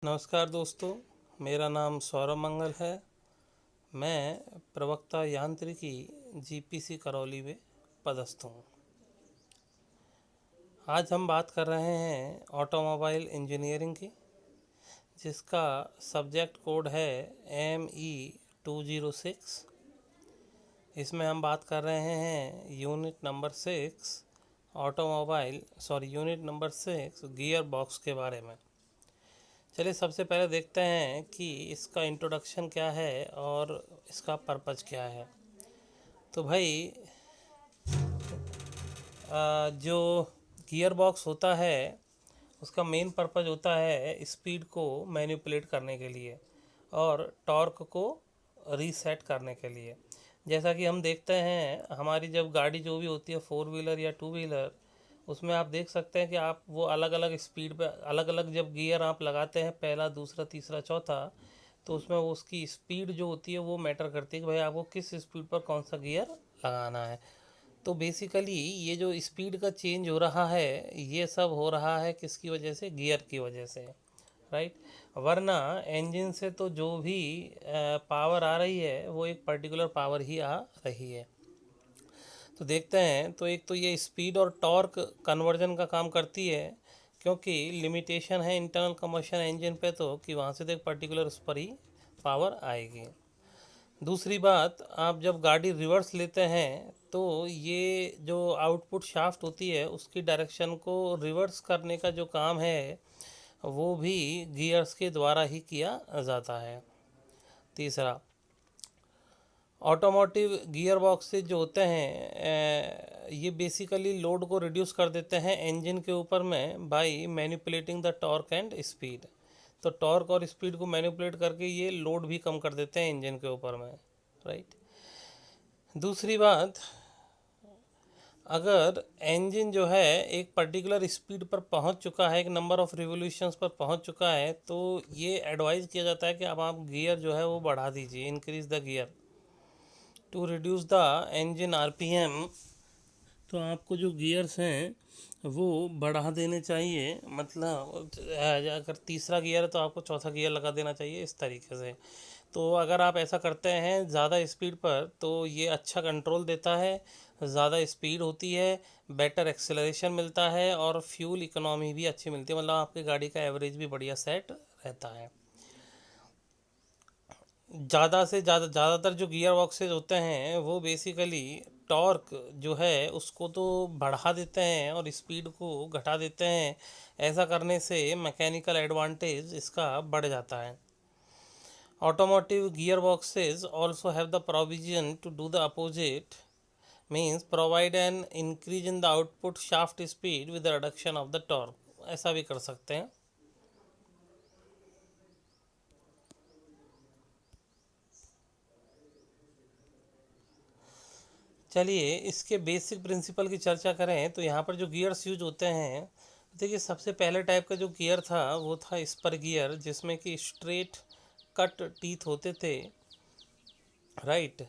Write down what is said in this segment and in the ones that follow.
नमस्कार दोस्तों, मेरा नाम सौरभ मंगल है। मैं प्रवक्ता यांत्रिकी जीपीसी करौली में पदस्थ हूँ। आज हम बात कर रहे हैं ऑटोमोबाइल इंजीनियरिंग की, जिसका सब्जेक्ट कोड है ME 206। इसमें हम बात कर रहे हैं यूनिट नंबर 6 गियर बॉक्स के बारे में। चलिए सबसे पहले देखते हैं कि इसका इंट्रोडक्शन क्या है और इसका पर्पज़ क्या है। तो भाई जो गियर बॉक्स होता है उसका मेन पर्पज़ होता है स्पीड को मैनिपुलेट करने के लिए और टॉर्क को रीसेट करने के लिए। जैसा कि हम देखते हैं हमारी जब गाड़ी जो भी होती है 4 व्हीलर या 2 व्हीलर, उसमें आप देख सकते हैं कि आप वो अलग अलग स्पीड पे अलग अलग जब गियर आप लगाते हैं, पहला दूसरा तीसरा चौथा, तो उसमें वो उसकी स्पीड जो होती है वो मैटर करती है कि भाई आपको किस स्पीड पर कौन सा गियर लगाना है। तो बेसिकली ये जो स्पीड का चेंज हो रहा है ये सब हो रहा है किसकी वजह से? गियर की वजह से, राइट। वरना इंजन से तो जो भी पावर आ रही है वो एक पर्टिकुलर पावर ही आ रही है। तो देखते हैं, तो एक तो ये स्पीड और टॉर्क कन्वर्जन का काम करती है, क्योंकि लिमिटेशन है इंटरनल कम्बशन इंजन पे तो कि वहाँ से तो एक पर्टिकुलर उस पर ही पावर आएगी। दूसरी बात, आप जब गाड़ी रिवर्स लेते हैं तो ये जो आउटपुट शाफ्ट होती है उसकी डायरेक्शन को रिवर्स करने का जो काम है वो भी गियर्स के द्वारा ही किया जाता है। तीसरा, ऑटोमोटिव गियर बॉक्सेज जो होते हैं ये बेसिकली लोड को रिड्यूस कर देते हैं इंजन के ऊपर में by manipulating the torque and speed. तो टॉर्क और स्पीड को मैनिपुलेट करके ये लोड भी कम कर देते हैं इंजन के ऊपर में, राइट। दूसरी बात, अगर इंजन जो है एक पर्टिकुलर स्पीड पर पहुंच चुका है, एक नंबर ऑफ रिवोल्यूशंस पर पहुंच चुका है, तो ये एडवाइज़ किया जाता है कि अब आप गियर जो है वो बढ़ा दीजिए, increase the gear to reduce the engine RPM। तो आपको जो गियर्स हैं वो बढ़ा देने चाहिए, मतलब अगर तीसरा गियर है तो आपको चौथा गियर लगा देना चाहिए, इस तरीके से। तो अगर आप ऐसा करते हैं ज़्यादा स्पीड पर तो ये अच्छा कंट्रोल देता है, ज़्यादा स्पीड होती है, बेटर एक्सेलरेशन मिलता है और फ्यूल इकोनॉमी भी अच्छी मिलती है, मतलब आपकी गाड़ी का एवरेज भी बढ़िया सेट रहता है। ज़्यादा से ज़्यादातर जो गियर बॉक्सेज होते हैं वो बेसिकली टॉर्क जो है उसको तो बढ़ा देते हैं और स्पीड को घटा देते हैं। ऐसा करने से मैकेनिकल एडवांटेज इसका बढ़ जाता है। Automotive gearboxes also have the provision to do the opposite, means provide an increase in the output shaft speed with reduction of the torque. ऐसा भी कर सकते हैं। चलिए इसके बेसिक प्रिंसिपल की चर्चा करें तो यहाँ पर जो गियर्स यूज होते हैं, देखिए सबसे पहले टाइप का जो गियर था वो था स्पर गियर, जिसमें कि स्ट्रेट कट टीथ होते थे, राइट।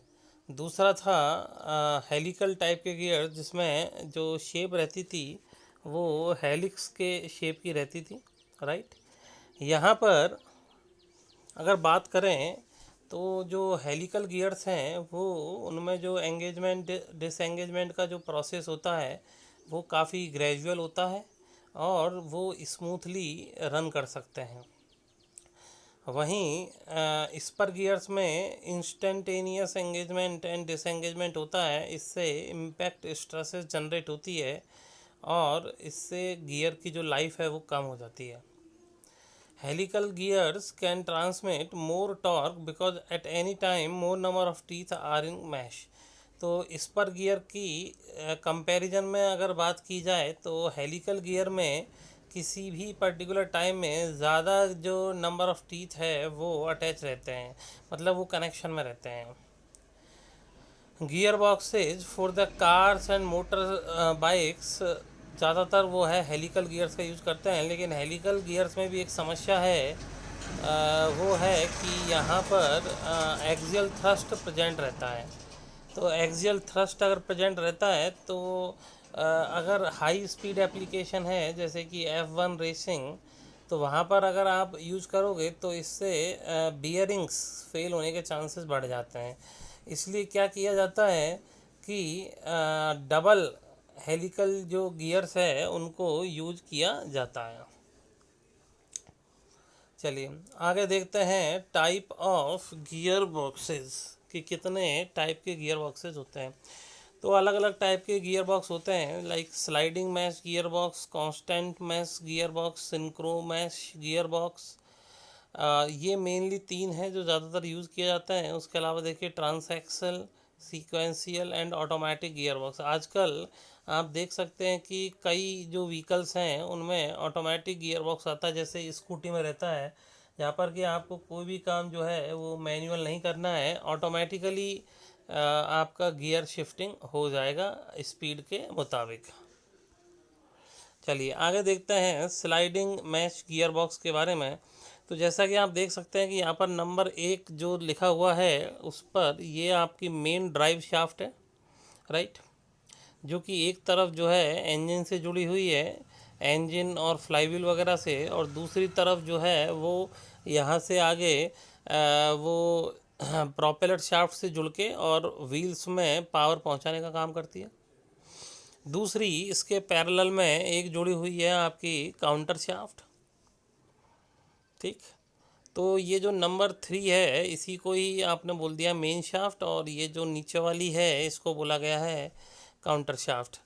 दूसरा था हेलिकल टाइप के गियर, जिसमें जो शेप रहती थी वो हेलिक्स के शेप की रहती थी, राइट। यहाँ पर अगर बात करें तो जो हेलिकल गियर्स हैं वो उनमें जो एंगेजमेंट डिसएंगेजमेंट का जो प्रोसेस होता है वो काफ़ी ग्रेजुअल होता है और वो स्मूथली रन कर सकते हैं। वहीं स्पर गियर्स में इंस्टेंटेनियस एंगेजमेंट एंड डिसएंगेजमेंट होता है, इससे इम्पैक्ट स्ट्रेसेस जनरेट होती है और इससे गियर की जो लाइफ है वो कम हो जाती है। Helical gears can transmit more torque because at any time more number of teeth are in mesh। तो स्पर गियर की कंपैरिजन में अगर बात की जाए तो हेलिकल गियर में किसी भी पर्टिकुलर टाइम में ज़्यादा जो नंबर ऑफ टीथ है वो अटैच रहते हैं, मतलब वो कनेक्शन में रहते हैं। Gear boxes for the cars and motor bikes ज़्यादातर वो है हेलिकल गियर्स का यूज़ करते हैं, लेकिन हेलिकल गियर्स में भी एक समस्या है, वो है कि यहाँ पर एक्सियल थ्रस्ट प्रेजेंट रहता है। तो एक्सियल थ्रस्ट अगर प्रेजेंट रहता है तो अगर हाई स्पीड एप्लीकेशन है जैसे कि F1 रेसिंग, तो वहाँ पर अगर आप यूज करोगे तो इससे बियरिंग्स फेल होने के चांसेस बढ़ जाते हैं। इसलिए क्या किया जाता है कि डबल हेलिकल जो गियर्स है उनको यूज किया जाता है। चलिए आगे देखते हैं टाइप ऑफ गियर बॉक्सेस कि कितने टाइप के गियर बॉक्सेस होते हैं। तो अलग अलग टाइप के गियर बॉक्स होते हैं, like sliding mesh gearbox, constant mesh gearbox, synchromesh gearbox. ये मेनली तीन हैं जो ज़्यादातर यूज़ किया जाता है। उसके अलावा देखिए transaxle, sequential and automatic gear box. आजकल आप देख सकते हैं कि कई जो व्हीकल्स हैं उनमें ऑटोमेटिक गियर बॉक्स आता है, जैसे स्कूटी में रहता है, जहाँ पर कि आपको कोई भी काम जो है वो मैनुअल नहीं करना है, ऑटोमेटिकली आपका गियर शिफ्टिंग हो जाएगा स्पीड के मुताबिक। चलिए आगे देखते हैं स्लाइडिंग मैश गियर बॉक्स के बारे में। तो जैसा कि आप देख सकते हैं कि यहाँ पर नंबर 1 जो लिखा हुआ है उस पर ये आपकी मेन ड्राइव शाफ्ट है, राइट, जो कि एक तरफ जो है इंजन से जुड़ी हुई है, इंजन और फ्लाईव्हील वगैरह से, और दूसरी तरफ जो है वो यहाँ से आगे वो प्रोपेलर शाफ्ट से जुड़ के और व्हील्स में पावर पहुँचाने का काम करती है। दूसरी इसके पैरेलल में एक जुड़ी हुई है आपकी काउंटर शाफ्ट, ठीक। तो ये जो नंबर 3 है इसी को ही आपने बोल दिया मेन शाफ्ट, और ये जो नीचे वाली है इसको बोला गया है काउंटर शाफ्ट।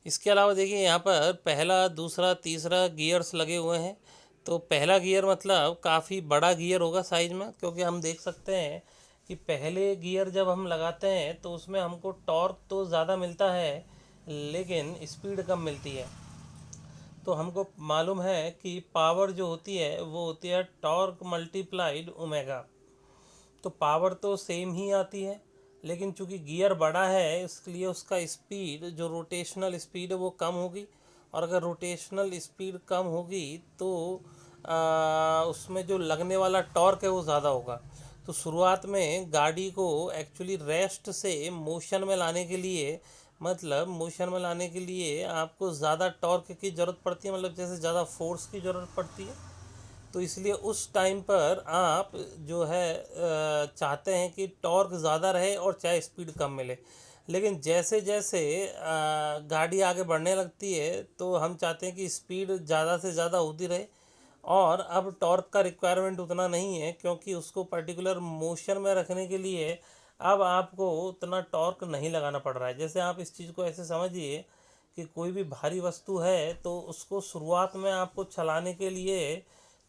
इसके अलावा देखिए यहाँ पर पहला, दूसरा, तीसरा गियर्स लगे हुए हैं। तो पहला गियर मतलब काफ़ी बड़ा गियर होगा साइज में, क्योंकि हम देख सकते हैं कि पहले गियर जब हम लगाते हैं तो उसमें हमको टॉर्क तो ज़्यादा मिलता है लेकिन स्पीड कम मिलती है। तो हमको मालूम है कि पावर जो होती है वो होती है टॉर्क मल्टीप्लाइड ओमेगा। तो पावर तो सेम ही आती है, लेकिन चूंकि गियर बड़ा है इसलिए उसका स्पीड, जो रोटेशनल स्पीड है वो कम होगी। और अगर रोटेशनल स्पीड कम होगी तो उसमें जो लगने वाला टॉर्क है वो ज़्यादा होगा। तो शुरुआत में गाड़ी को एक्चुअली रेस्ट से मोशन में लाने के लिए, मतलब मोशन में लाने के लिए आपको ज़्यादा टॉर्क की ज़रूरत पड़ती है, मतलब जैसे ज़्यादा फोर्स की ज़रूरत पड़ती है। तो इसलिए उस टाइम पर आप जो है चाहते हैं कि टॉर्क ज़्यादा रहे और चाहे स्पीड कम मिले। लेकिन जैसे जैसे गाड़ी आगे बढ़ने लगती है तो हम चाहते हैं कि स्पीड ज़्यादा से ज़्यादा होती रहे, और अब टॉर्क का रिक्वायरमेंट उतना नहीं है, क्योंकि उसको पर्टिकुलर मोशन में रखने के लिए अब आपको उतना टॉर्क नहीं लगाना पड़ रहा है। जैसे आप इस चीज़ को ऐसे समझिए कि कोई भी भारी वस्तु है तो उसको शुरुआत में आपको चलाने के लिए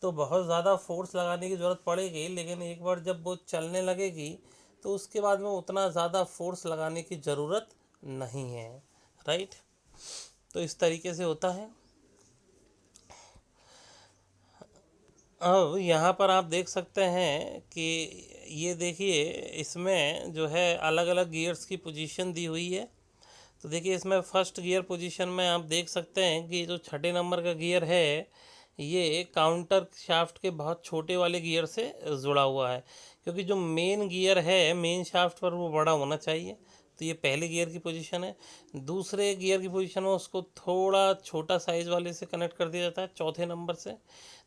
तो बहुत ज़्यादा फोर्स लगाने की ज़रूरत पड़ेगी, लेकिन एक बार जब वो चलने लगेगी तो उसके बाद में उतना ज़्यादा फोर्स लगाने की ज़रूरत नहीं है, राइट। तो इस तरीके से होता है। अब यहाँ पर आप देख सकते हैं कि ये देखिए इसमें जो है अलग अलग गियर्स की पोजीशन दी हुई है। तो देखिए इसमें फर्स्ट गियर पोजीशन में आप देख सकते हैं कि जो छठे नंबर का गियर है ये काउंटर शाफ्ट के बहुत छोटे वाले गियर से जुड़ा हुआ है, क्योंकि जो मेन गियर है मेन शाफ्ट पर वो बड़ा होना चाहिए। तो ये पहले गियर की पोजीशन है। दूसरे गियर की पोजीशन में उसको थोड़ा छोटा साइज वाले से कनेक्ट कर दिया जाता है, चौथे नंबर से।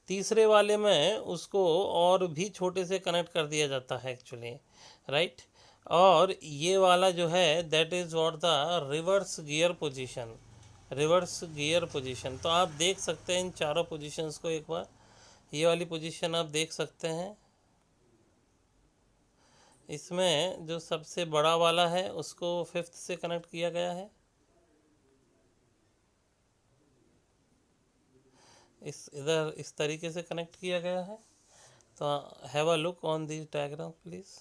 तीसरे वाले में उसको और भी छोटे से कनेक्ट कर दिया जाता है एक्चुअली, राइट। और ये वाला जो है that is what the reverse gear position, reverse gear position. तो आप देख सकते हैं इन चारों पोजीशंस को एक बार। ये वाली पोजीशन आप देख सकते हैं, इसमें जो सबसे बड़ा वाला है उसको फिफ्थ से कनेक्ट किया गया है, इधर इस तरीके से कनेक्ट किया गया है। तो have a look on this diagram please.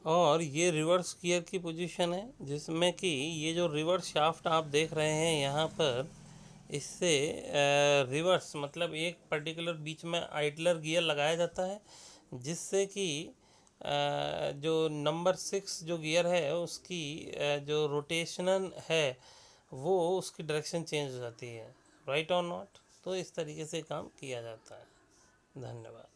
और ये रिवर्स गियर की पोजीशन है, जिसमें कि ये जो रिवर्स शाफ्ट आप देख रहे हैं यहाँ पर, इससे रिवर्स मतलब एक पर्टिकुलर बीच में आइडलर गियर लगाया जाता है, जिससे कि जो नंबर 6 जो गियर है उसकी जो रोटेशनल है वो उसकी डायरेक्शन चेंज हो जाती है, राइट और नॉट। तो इस तरीके से काम किया जाता है। धन्यवाद।